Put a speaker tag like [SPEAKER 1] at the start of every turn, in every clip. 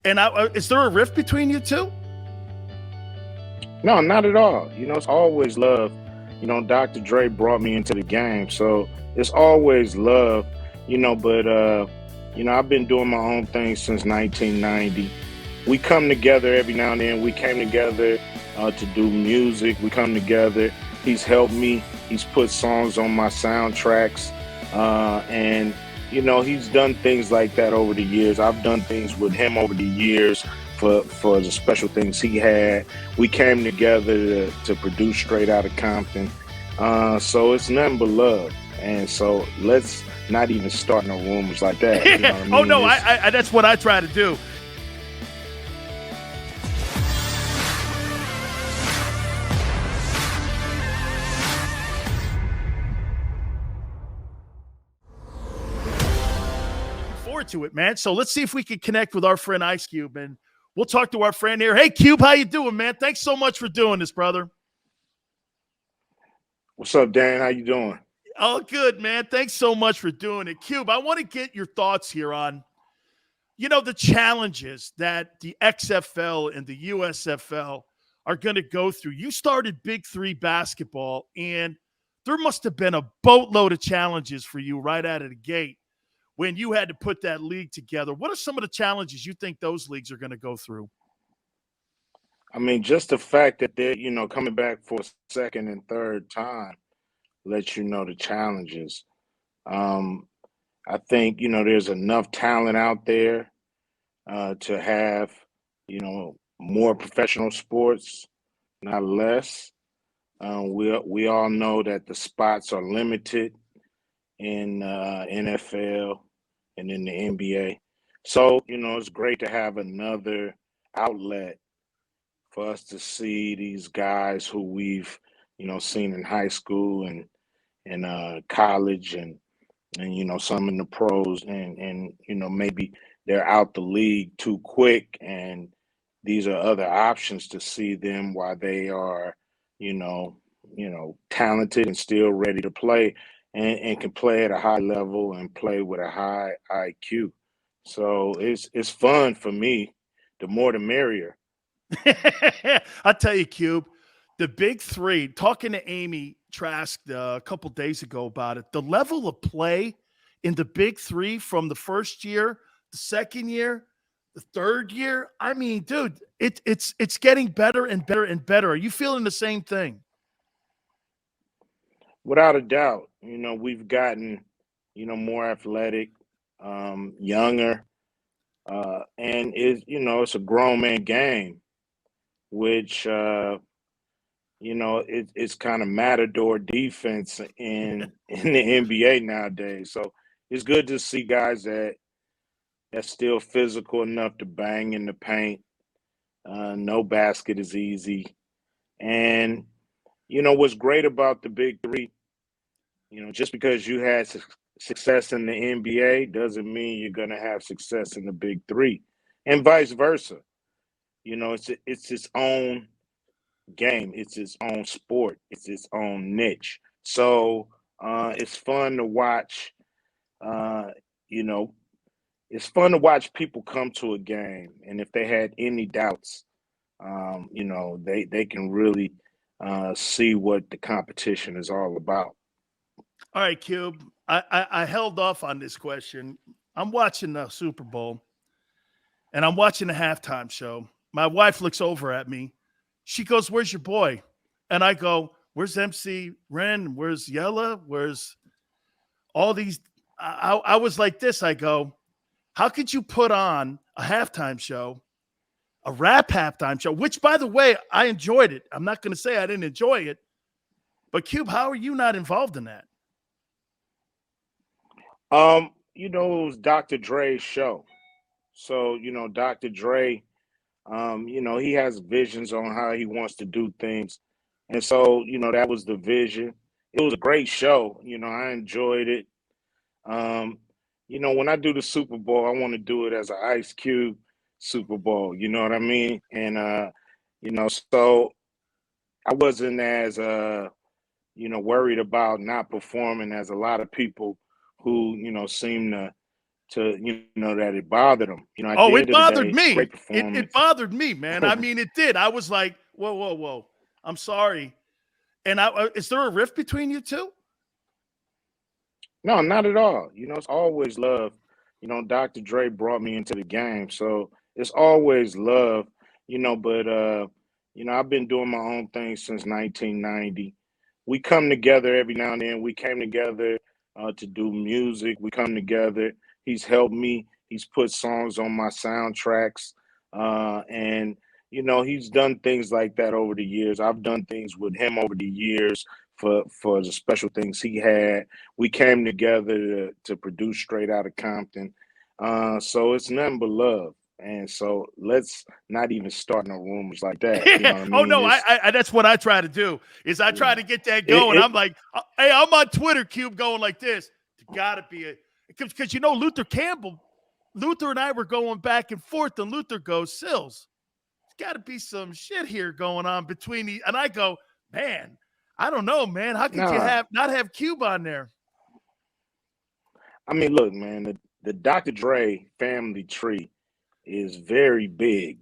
[SPEAKER 1] And is there a rift between you two?
[SPEAKER 2] No, not at all. It's always love. Dr. Dre brought me into the game, so it's always love. But I've been doing my own thing since 1990. We come together every now and then. We came together to do music. We come together. He's helped me. He's put songs on my soundtracks, and he's done things like that over the years. I've done things with him over the years for the special things he had. We came together to produce Straight Outta Compton. So it's nothing but love. And so let's not even start no rumors like that. You know what I
[SPEAKER 1] Oh
[SPEAKER 2] mean?
[SPEAKER 1] no, I that's what I try to do. Forward to it, man. So let's see if we can connect with our friend Ice Cube, and we'll talk to our friend here. Hey, Cube, how you doing, man? Thanks so much for doing this, brother.
[SPEAKER 2] What's up, Dan? How you doing?
[SPEAKER 1] Oh, good, man. Thanks so much for doing it. Cube, I want to get your thoughts here on, the challenges that the XFL and the USFL are going to go through. You started BIG3 Basketball, and there must have been a boatload of challenges for you right out of the gate when you had to put that league together. What are some of the challenges you think those leagues are going to go through?
[SPEAKER 2] I mean, just the fact that they're, coming back for a second and third time lets you know the challenges. Um, I think, there's enough talent out there to have, more professional sports, not less. We all know that the spots are limited in NFL and in the NBA. So, it's great to have another outlet for us to see these guys who we've, seen in high school and college and some in the pros and maybe they're out the league too quick, and these are other options to see them while they are you know talented and still ready to play, and can play at a high level and play with a high IQ. So it's fun for me. The more the merrier.
[SPEAKER 1] I'll tell you, Cube, the big three, talking to Amy Trask a couple days ago about it, the level of play in the big three from the first year, the second year, the third year. I mean, dude, it's getting better and better and better. Are you feeling the same thing?
[SPEAKER 2] Without a doubt, we've gotten, more athletic, younger, and it's a grown man game, which it's kind of matador defense in the NBA nowadays. So it's good to see guys that's still physical enough to bang in the paint. No basket is easy, and what's great about the big three. Just because you had success in the NBA doesn't mean you're going to have success in the big three, and vice versa. It's its own game. It's its own sport. It's its own niche. So it's fun to watch. Uh, you know, it's fun to watch people come to a game, and if they had any doubts, they can really see what the competition is all about.
[SPEAKER 1] All right, Cube. I held off on this question. I'm watching the Super Bowl and I'm watching the halftime show. My wife looks over at me. She goes, "Where's your boy?" And I go, "Where's MC Ren? Where's Yella? Where's all these?" I was like this. I go, "How could you put on a halftime show, a rap halftime show?" Which, by the way, I enjoyed it. I'm not going to say I didn't enjoy it, but Cube, how are you not involved in that?
[SPEAKER 2] It was Dr. Dre's show. So, Dr. Dre, he has visions on how he wants to do things. And so, that was the vision. It was a great show. I enjoyed it. Um, when I do the Super Bowl, I want to do it as an Ice Cube Super Bowl. You know what I mean? And so I wasn't as worried about not performing as a lot of people who, seem to that it bothered him. At
[SPEAKER 1] Oh,
[SPEAKER 2] the
[SPEAKER 1] it
[SPEAKER 2] end of the
[SPEAKER 1] bothered
[SPEAKER 2] day,
[SPEAKER 1] me.
[SPEAKER 2] great
[SPEAKER 1] It
[SPEAKER 2] performance.
[SPEAKER 1] bothered me, man. I mean, it did. I was like, whoa, whoa, whoa. I'm sorry. And is there a rift between you two?
[SPEAKER 2] No, not at all. It's always love. Dr. Dre brought me into the game, so it's always love. But I've been doing my own thing since 1990. We come together every now and then. We came together to do music. We come together. He's helped me. He's put songs on my soundtracks, and he's done things like that over the years. I've done things with him over the years for the special things he had. We came together to produce Straight Outta Compton. So it's nothing but love. And so let's not even start no rumors like that. You know what I
[SPEAKER 1] Oh
[SPEAKER 2] mean?
[SPEAKER 1] no, I that's what I try to do. Is I try
[SPEAKER 2] Yeah.
[SPEAKER 1] to get that
[SPEAKER 2] It,
[SPEAKER 1] going.
[SPEAKER 2] it
[SPEAKER 1] I'm like, hey, I'm on Twitter, Cube, going like this. It's gotta be a because Luther Campbell, Luther and I were going back and forth, and Luther goes, Sills, there's got to be some shit here going on between the. And I go, man, I don't know, man. How could you
[SPEAKER 2] nah.
[SPEAKER 1] not have Cube on there?
[SPEAKER 2] I mean, look, man, the Dr. Dre family tree is very big.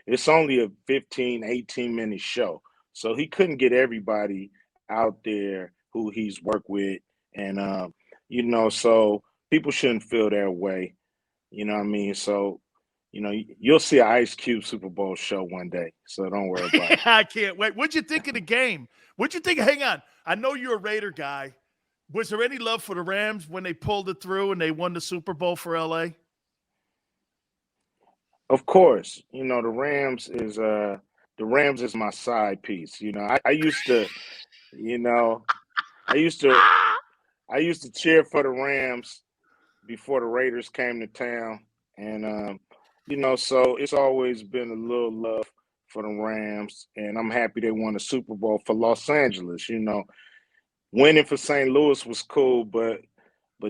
[SPEAKER 2] It's only a 15, 18-minute show. So he couldn't get everybody out there who he's worked with. And, so people shouldn't feel their way. You know what I mean? So, you'll see an Ice Cube Super Bowl show one day. So don't worry about it.
[SPEAKER 1] I can't wait. What'd you think of the game? What'd you think? Hang on. I know you're a Raider guy. Was there any love for the Rams when they pulled it through and they won the Super Bowl for LA?
[SPEAKER 2] Of course, the Rams is my side piece. I used to, you know, I used to I used to cheer for the Rams before the Raiders came to town, and so it's always been a little love for the Rams, and I'm happy they won the Super Bowl for Los Angeles. Winning for St. Louis was cool, but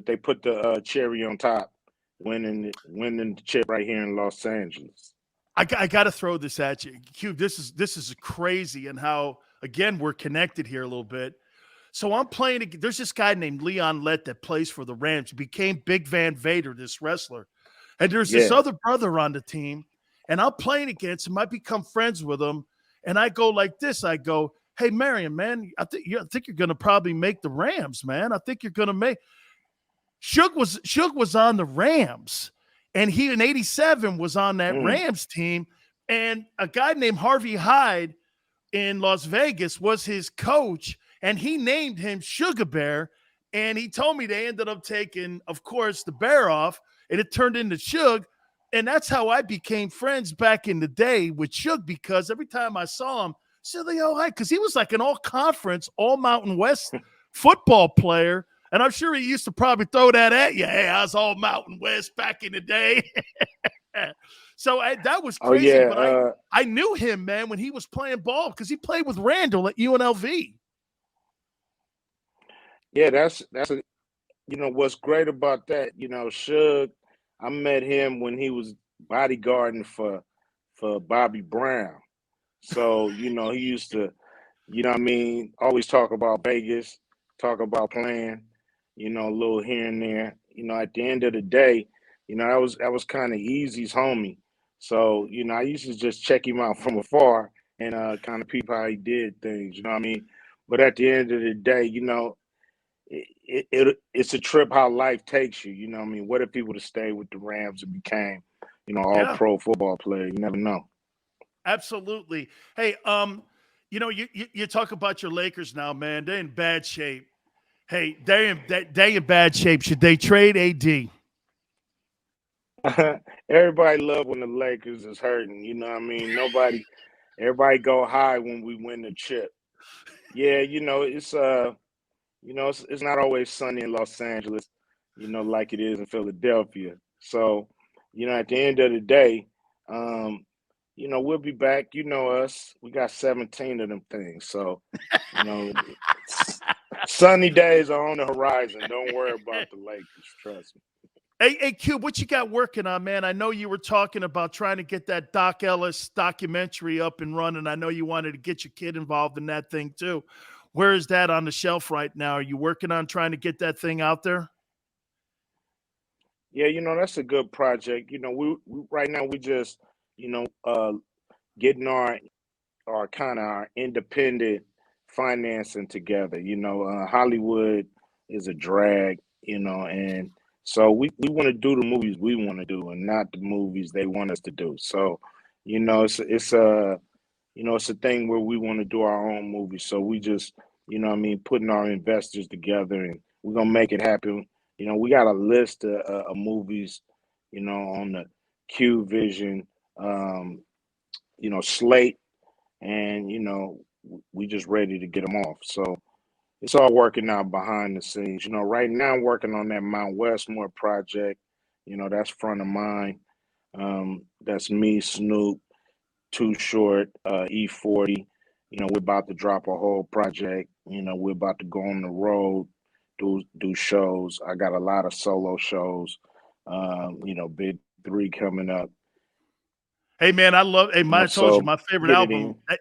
[SPEAKER 2] they put the cherry on top, winning the chip right here in Los Angeles.
[SPEAKER 1] I got to throw this at you, Cube. This is crazy, and how again we're connected here a little bit. So I'm playing. There's this guy named Leon Lett that plays for the Rams. He became Big Van Vader, this wrestler, and there's this
[SPEAKER 2] Yeah.
[SPEAKER 1] other brother on the team, and I'm playing against him. I become friends with him, and I go like this. I go, "Hey, Marion, man, I think you're going to probably make the Rams, man. I think you're going to make." Suge was on the Rams, and he in '87 was on that
[SPEAKER 2] Mm.
[SPEAKER 1] Rams team, and a guy named Harvey Hyde in Las Vegas was his coach, and he named him Sugar Bear. And he told me they ended up taking, of course, the bear off, and it turned into Suge. And that's how I became friends back in the day with Suge, because every time I saw him, Sileo, hi, because he was like an all-conference, all-Mountain West football player. And I'm sure he used to probably throw that at you. Hey, I was all Mountain West back in the day. So that was
[SPEAKER 2] Oh
[SPEAKER 1] crazy.
[SPEAKER 2] yeah.
[SPEAKER 1] But I knew him, man, when he was playing ball, because he played with Randall at UNLV.
[SPEAKER 2] Yeah, that's what's great about that, Suge, I met him when he was bodyguarding for Bobby Brown. So, he used to, what I mean, always talk about Vegas, talk about playing, a little here and there. At the end of the day, that was kind of Easy's homie. So, I used to just check him out from afar and kind of peep how he did things, you know what I mean? But at the end of the day, it's a trip how life takes you. You know what I mean? What if people to stay with the Rams and became, all
[SPEAKER 1] Yeah,
[SPEAKER 2] pro football players? You never know.
[SPEAKER 1] absolutely. Hey, you talk about your Lakers now, man. They're in bad shape. Hey, they in bad shape. Should they trade AD?
[SPEAKER 2] Everybody love when the Lakers is hurting. You know what I mean? Everybody go high when we win the chip. Yeah, it's not always sunny in Los Angeles, like it is in Philadelphia. So, at the end of the day, um, we'll be back. You know us. We got 17 of them things. So, you know, sunny days are on the horizon. Don't worry about the Lakers. Trust me.
[SPEAKER 1] Hey, Cube, what you got working on, man? I know you were talking about trying to get that Doc Ellis documentary up and running. I know you wanted to get your kid involved in that thing too. Where is that on the shelf right now? Are you working on trying to get that thing out there?
[SPEAKER 2] Yeah, that's a good project. We right now we just, you know, getting our kind of our independent financing together. Hollywood is a drag, and so we want to do the movies we want to do and not the movies they want us to do. So, it's a thing where we want to do our own movies. So we just, what I mean, putting our investors together and we're gonna make it happen. We got a list of movies, on the Q Vision, slate, and we just ready to get them off. So it's all working out behind the scenes. Right now I'm working on that Mount Westmore project. That's front of mind. That's me, Snoop, Too Short, E40. We're about to drop a whole project. We're about to go on the road, do shows. I got a lot of solo shows. BIG3 coming up.
[SPEAKER 1] Hey man, I love. Hey, I told you
[SPEAKER 2] So
[SPEAKER 1] my favorite
[SPEAKER 2] get it
[SPEAKER 1] album.
[SPEAKER 2] in.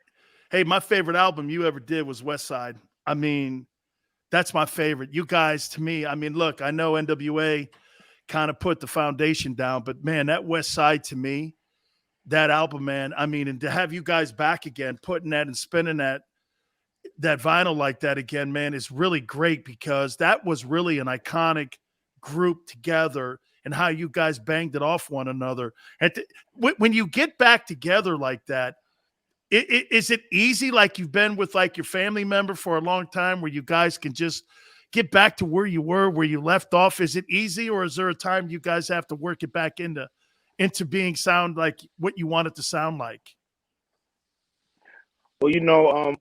[SPEAKER 1] Hey, my favorite album you ever did was West Side. I mean, that's my favorite. You guys, to me, I mean, look, I know NWA kind of put the foundation down, but man, that West Side to me, that album, man. I mean, and to have you guys back again, putting that and spinning that vinyl like that again, man, is really great because that was really an iconic group together and how you guys banged it off one another. And when you get back together like that, is it easy like you've been with like your family member for a long time where you guys can just get back to where you were, where you left off? Is it easy or is there a time you guys have to work it back into being sound like what you want it to sound like?
[SPEAKER 2] Well,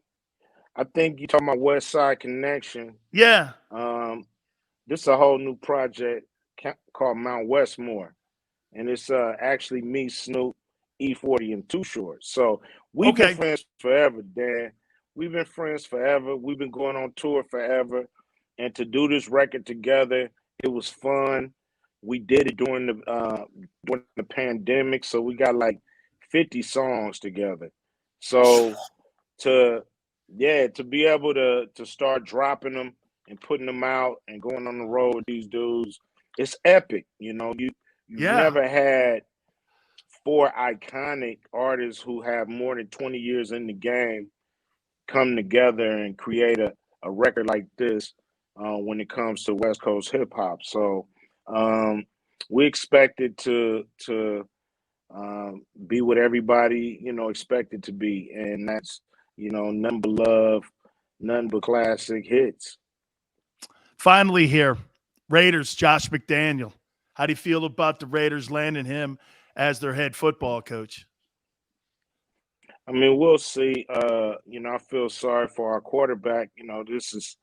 [SPEAKER 2] I think you're talking about West Side Connection.
[SPEAKER 1] Yeah.
[SPEAKER 2] This is a whole new project called Mount Westmore, and it's actually me, Snoop, E40, and Too Short. So we've been
[SPEAKER 1] Okay.
[SPEAKER 2] friends forever, Dan. We've been friends forever. We've been going on tour forever, and to do this record together, it was fun. We did it during the pandemic, so we got like 50 songs together. So to to be able to start dropping them and putting them out and going on the road with these dudes, it's epic. You've
[SPEAKER 1] Yeah.
[SPEAKER 2] never had four iconic artists who have more than 20 years in the game come together and create a record like this when it comes to West Coast hip hop. So we expect it to be what everybody expect it to be, and that's nothing but love, nothing but classic hits.
[SPEAKER 1] Finally here, Raiders, Josh McDaniel. How do you feel about the Raiders landing him as their head football coach?
[SPEAKER 2] I mean, we'll see. I feel sorry for our quarterback. This is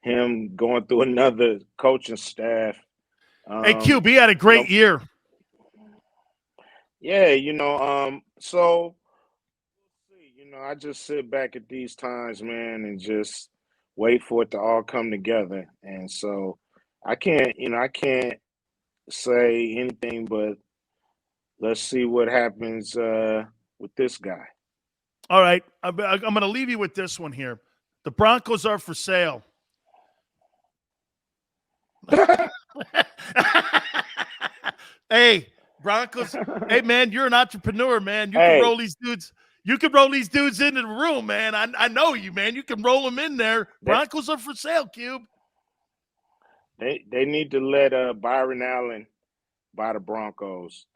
[SPEAKER 2] him going through another coaching staff.
[SPEAKER 1] Hey,
[SPEAKER 2] Um,
[SPEAKER 1] QB had a
[SPEAKER 2] you know,
[SPEAKER 1] great year.
[SPEAKER 2] yeah, so I just sit back at these times, man, and just wait for it to all come together. And so I can't say anything but let's see what happens with this guy.
[SPEAKER 1] All right. I'm going to leave you with this one here. The Broncos are for sale. Hey, Broncos. Hey, man, you're an entrepreneur, man. You can
[SPEAKER 2] Hey,
[SPEAKER 1] roll these dudes. You can roll these dudes into the room, man. I know you, man. You can roll them in there.
[SPEAKER 2] they
[SPEAKER 1] Broncos are for sale, Cube.
[SPEAKER 2] they need to let Byron Allen buy the Broncos.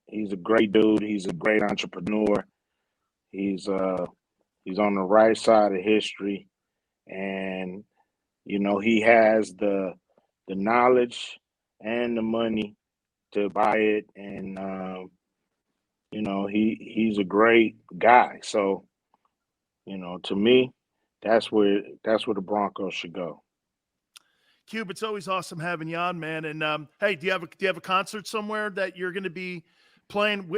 [SPEAKER 2] He's a great dude. He's a great entrepreneur. He's uh he's on the right side of history, and he has the knowledge and the money to buy it, and he's a great guy. So to me, that's where the Broncos should go.
[SPEAKER 1] Cube, it's always awesome having you on, man. And hey, do you have a concert somewhere that you're going to be playing?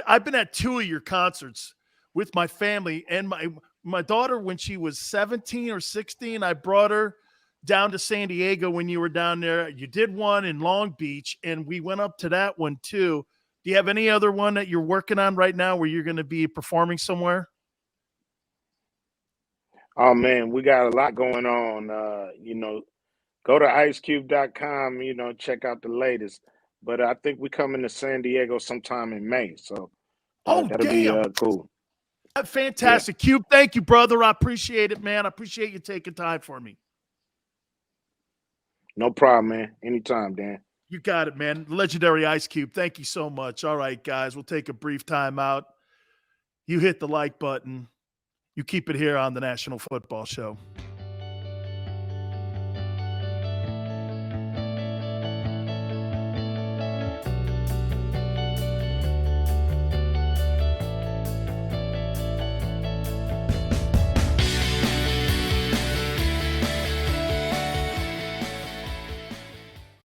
[SPEAKER 1] I've been at two of your concerts with my family and my daughter when she was 17 or 16. I brought her down to San Diego when you were down there. You did one in Long Beach, and we went up to that one too. Do you have any other one that you're working on right now where you're going to be performing somewhere?
[SPEAKER 2] Oh man, we got a lot going on. go to icecube.com, you know, check out the latest. But I think we coming to San Diego sometime in May, so
[SPEAKER 1] Oh,
[SPEAKER 2] that'll be
[SPEAKER 1] damn.
[SPEAKER 2] cool.
[SPEAKER 1] Fantastic. Cube, thank you, brother. I appreciate it, man. I appreciate you taking time for me.
[SPEAKER 2] No problem, man. Anytime, Dan.
[SPEAKER 1] You got it, man. Legendary Ice Cube. Thank you so much. All right, guys, we'll take a brief time out. You hit the like button. You keep it here on the National Football Show.